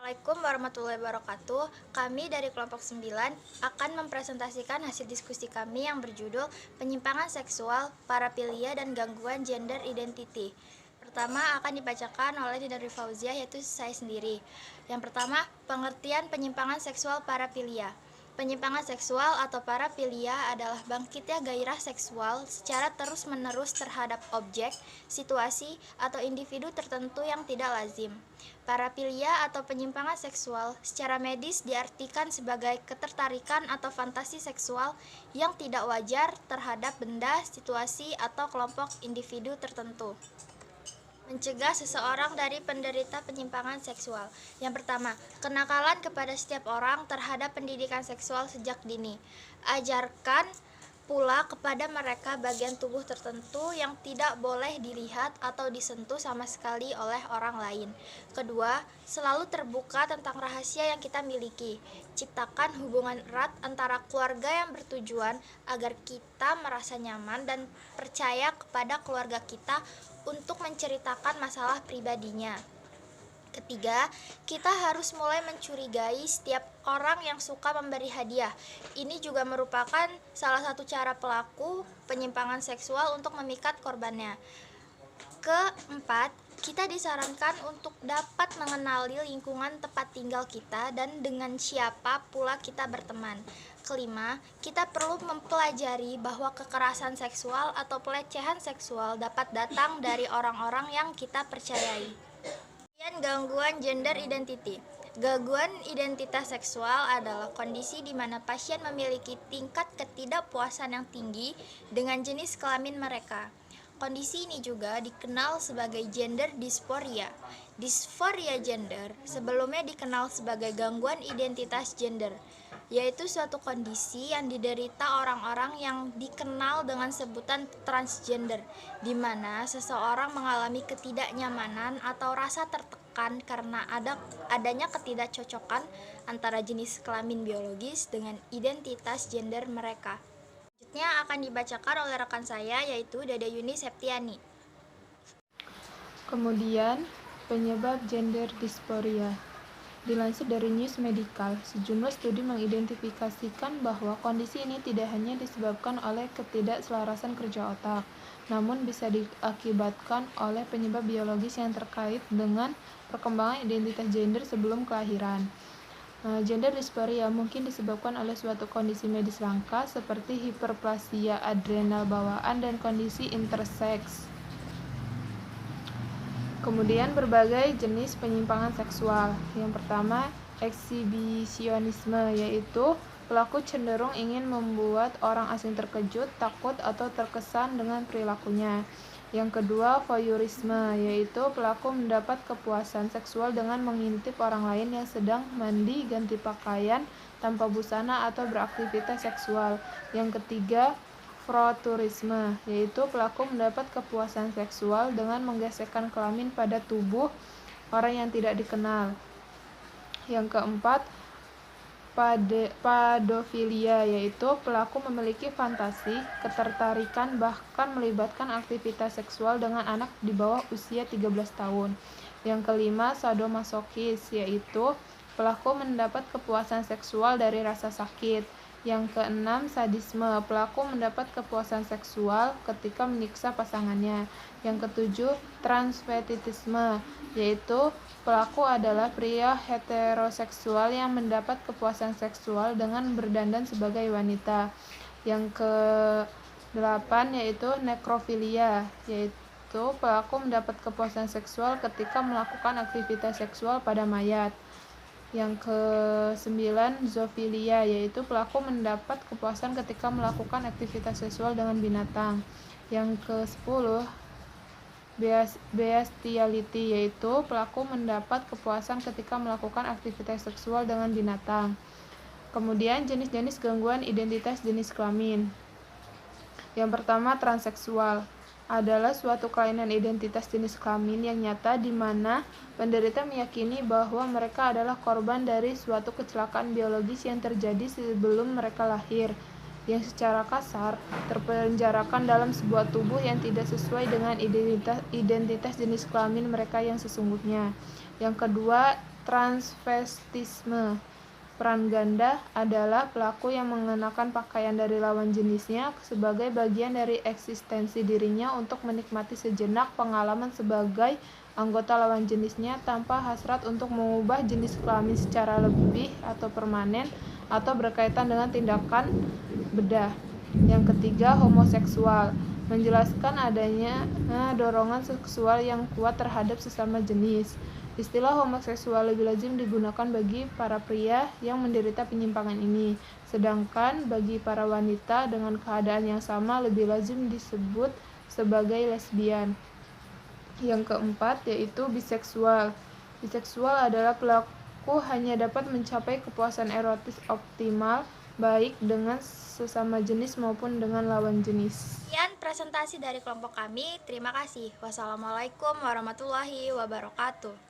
Assalamualaikum warahmatullahi wabarakatuh. Kami dari kelompok 9 akan mempresentasikan hasil diskusi kami yang berjudul Penyimpangan Seksual, Parafilia, dan Gangguan Gender Identity. Pertama akan dibacakan oleh Dinda Fauzia, yaitu saya sendiri. Yang pertama, pengertian penyimpangan seksual parafilia. Penyimpangan seksual atau parafilia adalah bangkitnya gairah seksual secara terus-menerus terhadap objek, situasi, atau individu tertentu yang tidak lazim. Parafilia atau penyimpangan seksual secara medis diartikan sebagai ketertarikan atau fantasi seksual yang tidak wajar terhadap benda, situasi, atau kelompok individu tertentu. Mencegah seseorang dari penderita penyimpangan seksual. Yang pertama, kenakalan kepada setiap orang terhadap pendidikan seksual sejak dini. Ajarkan pula kepada mereka bagian tubuh tertentu yang tidak boleh dilihat atau disentuh sama sekali oleh orang lain. Kedua, selalu terbuka tentang rahasia yang kita miliki. Ciptakan hubungan erat antara keluarga yang bertujuan agar kita merasa nyaman dan percaya kepada keluarga kita untuk menceritakan masalah pribadinya. Ketiga, kita harus mulai mencurigai setiap orang yang suka memberi hadiah. Ini juga merupakan salah satu cara pelaku penyimpangan seksual untuk memikat korbannya. Keempat, kita disarankan untuk dapat mengenali lingkungan tempat tinggal kita dan dengan siapa pula kita berteman. Kelima, kita perlu mempelajari bahwa kekerasan seksual atau pelecehan seksual dapat datang dari orang-orang yang kita percayai. Gangguan gender identity. Gangguan identitas seksual adalah kondisi di mana pasien memiliki tingkat ketidakpuasan yang tinggi dengan jenis kelamin mereka. Kondisi ini juga dikenal sebagai gender dysphoria. Disforia gender sebelumnya dikenal sebagai gangguan identitas gender, yaitu suatu kondisi yang diderita orang-orang yang dikenal dengan sebutan transgender, di mana seseorang mengalami ketidaknyamanan atau rasa tertekan karena adanya ketidakcocokan antara jenis kelamin biologis dengan identitas gender mereka. Selanjutnya akan dibacakan oleh rekan saya, yaitu Dede Yuni Septiani. Kemudian, penyebab gender dysphoria. Dilansir dari News Medical, sejumlah studi mengidentifikasikan bahwa kondisi ini tidak hanya disebabkan oleh ketidakselarasan kerja otak, namun bisa diakibatkan oleh penyebab biologis yang terkait dengan perkembangan identitas gender sebelum kelahiran. Gender dysphoria mungkin disebabkan oleh suatu kondisi medis langka seperti hiperplasia adrenal bawaan dan kondisi interseks. Kemudian berbagai jenis penyimpangan seksual. Yang pertama, eksibisionisme, yaitu pelaku cenderung ingin membuat orang asing terkejut, takut, atau terkesan dengan perilakunya. Yang kedua, voyeurisme, yaitu pelaku mendapat kepuasan seksual dengan mengintip orang lain yang sedang mandi, ganti pakaian, tanpa busana, atau beraktivitas seksual. Yang ketiga, frotteurisme, yaitu pelaku mendapat kepuasan seksual dengan menggesekkan kelamin pada tubuh orang yang tidak dikenal. Yang keempat, padofilia, yaitu pelaku memiliki fantasi, ketertarikan, bahkan melibatkan aktivitas seksual dengan anak di bawah usia 13 tahun. Yang kelima, sadomasokis, yaitu pelaku mendapat kepuasan seksual dari rasa sakit. Yang keenam, sadisme, pelaku mendapat kepuasan seksual ketika menyiksa pasangannya. Yang ketujuh, transvestitisme, yaitu pelaku adalah pria heteroseksual yang mendapat kepuasan seksual dengan berdandan sebagai wanita. Yang ke-8 yaitu nekrofilia, yaitu pelaku mendapat kepuasan seksual ketika melakukan aktivitas seksual pada mayat. Yang ke-9 zoofilia, yaitu pelaku mendapat kepuasan ketika melakukan aktivitas seksual dengan binatang. Yang ke-10 bestiality, yaitu pelaku mendapat kepuasan ketika melakukan aktivitas seksual dengan binatang. Kemudian jenis-jenis gangguan identitas jenis kelamin. Yang pertama, transseksual adalah suatu kelainan identitas jenis kelamin yang nyata di mana penderita meyakini bahwa mereka adalah korban dari suatu kecelakaan biologis yang terjadi sebelum mereka lahir, yang secara kasar terpenjarakan dalam sebuah tubuh yang tidak sesuai dengan identitas jenis kelamin mereka yang sesungguhnya. Yang kedua, Transvestisme. Peran ganda adalah pelaku yang mengenakan pakaian dari lawan jenisnya sebagai bagian dari eksistensi dirinya untuk menikmati sejenak pengalaman sebagai anggota lawan jenisnya tanpa hasrat untuk mengubah jenis kelamin secara lebih atau permanen atau berkaitan dengan tindakan bedah. Yang ketiga, homoseksual. Menjelaskan adanya dorongan seksual yang kuat terhadap sesama jenis. Istilah homoseksual lebih lazim digunakan bagi para pria yang menderita penyimpangan ini, sedangkan bagi para wanita dengan keadaan yang sama lebih lazim disebut sebagai lesbian. Yang keempat yaitu biseksual. Biseksual adalah pelaku hanya dapat mencapai kepuasan erotis optimal baik dengan sesama jenis maupun dengan lawan jenis. Sekian presentasi dari kelompok kami. Terima kasih. Wassalamualaikum warahmatullahi wabarakatuh.